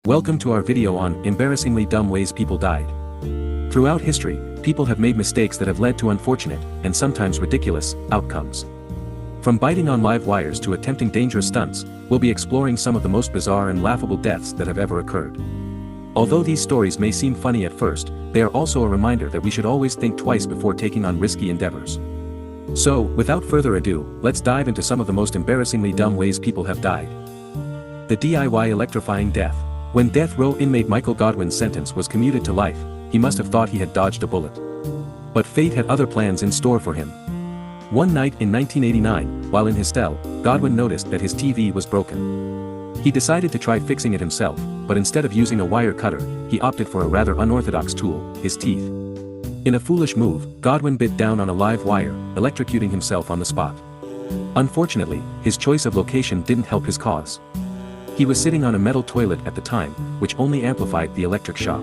Welcome to our video on embarrassingly dumb ways people died. Throughout history, people have made mistakes that have led to unfortunate, and sometimes ridiculous, outcomes. From biting on live wires to attempting dangerous stunts, we'll be exploring some of the most bizarre and laughable deaths that have ever occurred. Although these stories may seem funny at first, they are also a reminder that we should always think twice before taking on risky endeavors. So, without further ado, let's dive into some of the most embarrassingly dumb ways people have died. The DIY electrifying death. When death row inmate Michael Godwin's sentence was commuted to life, he must have thought he had dodged a bullet. But fate had other plans in store for him. One night in 1989, while in his cell, Godwin noticed that his TV was broken. He decided to try fixing it himself, but instead of using a wire cutter, he opted for a rather unorthodox tool, his teeth. In a foolish move, Godwin bit down on a live wire, electrocuting himself on the spot. Unfortunately, his choice of location didn't help his cause. He was sitting on a metal toilet at the time, which only amplified the electric shock.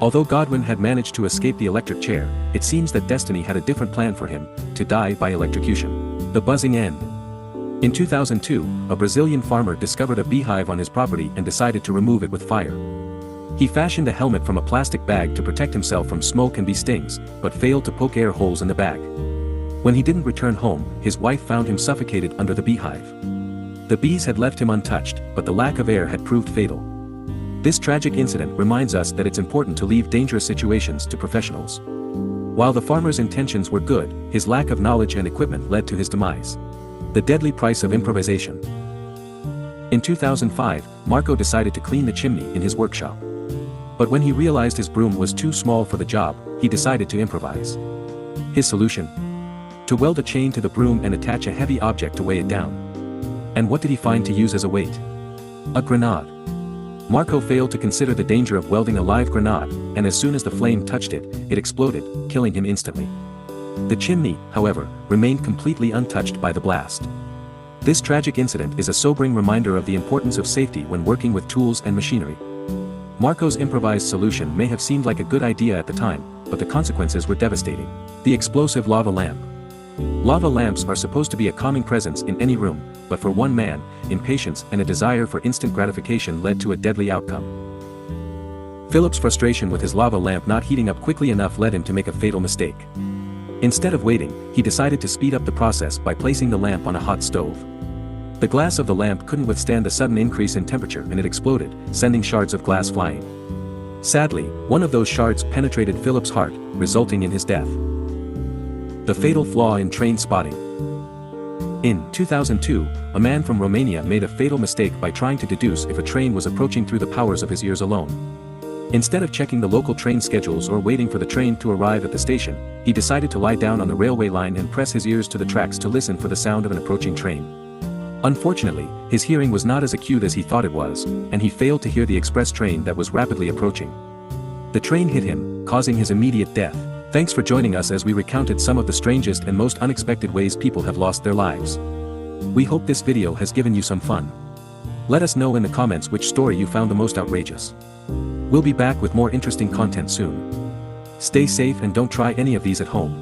Although Godwin had managed to escape the electric chair, it seems that destiny had a different plan for him: to die by electrocution. The buzzing end. In 2002, a Brazilian farmer discovered a beehive on his property and decided to remove it with fire. He fashioned a helmet from a plastic bag to protect himself from smoke and bee stings, but failed to poke air holes in the bag. When he didn't return home, his wife found him suffocated under the beehive. The bees had left him untouched, but the lack of air had proved fatal. This tragic incident reminds us that it's important to leave dangerous situations to professionals. While the farmer's intentions were good, his lack of knowledge and equipment led to his demise. The deadly price of improvisation. In 2005, Marco decided to clean the chimney in his workshop. But when he realized his broom was too small for the job, he decided to improvise. His solution? To weld a chain to the broom and attach a heavy object to weigh it down. And what did he find to use as a weight? A grenade. Marco failed to consider the danger of welding a live grenade, and as soon as the flame touched it, it exploded, killing him instantly. The chimney, however, remained completely untouched by the blast. This tragic incident is a sobering reminder of the importance of safety when working with tools and machinery. Marco's improvised solution may have seemed like a good idea at the time, but the consequences were devastating. The explosive lava lamp. Lava lamps are supposed to be a calming presence in any room, but for one man, impatience and a desire for instant gratification led to a deadly outcome. Philip's frustration with his lava lamp not heating up quickly enough led him to make a fatal mistake. Instead of waiting, he decided to speed up the process by placing the lamp on a hot stove. The glass of the lamp couldn't withstand the sudden increase in temperature and it exploded, sending shards of glass flying. Sadly, one of those shards penetrated Philip's heart, resulting in his death. The fatal flaw in train spotting. In 2002, a man from Romania made a fatal mistake by trying to deduce if a train was approaching through the powers of his ears alone. Instead of checking the local train schedules or waiting for the train to arrive at the station, he decided to lie down on the railway line and press his ears to the tracks to listen for the sound of an approaching train. Unfortunately, his hearing was not as acute as he thought it was, and he failed to hear the express train that was rapidly approaching. The train hit him, causing his immediate death. Thanks for joining us as we recounted some of the strangest and most unexpected ways people have lost their lives. We hope this video has given you some fun. Let us know in the comments which story you found the most outrageous. We'll be back with more interesting content soon. Stay safe and don't try any of these at home.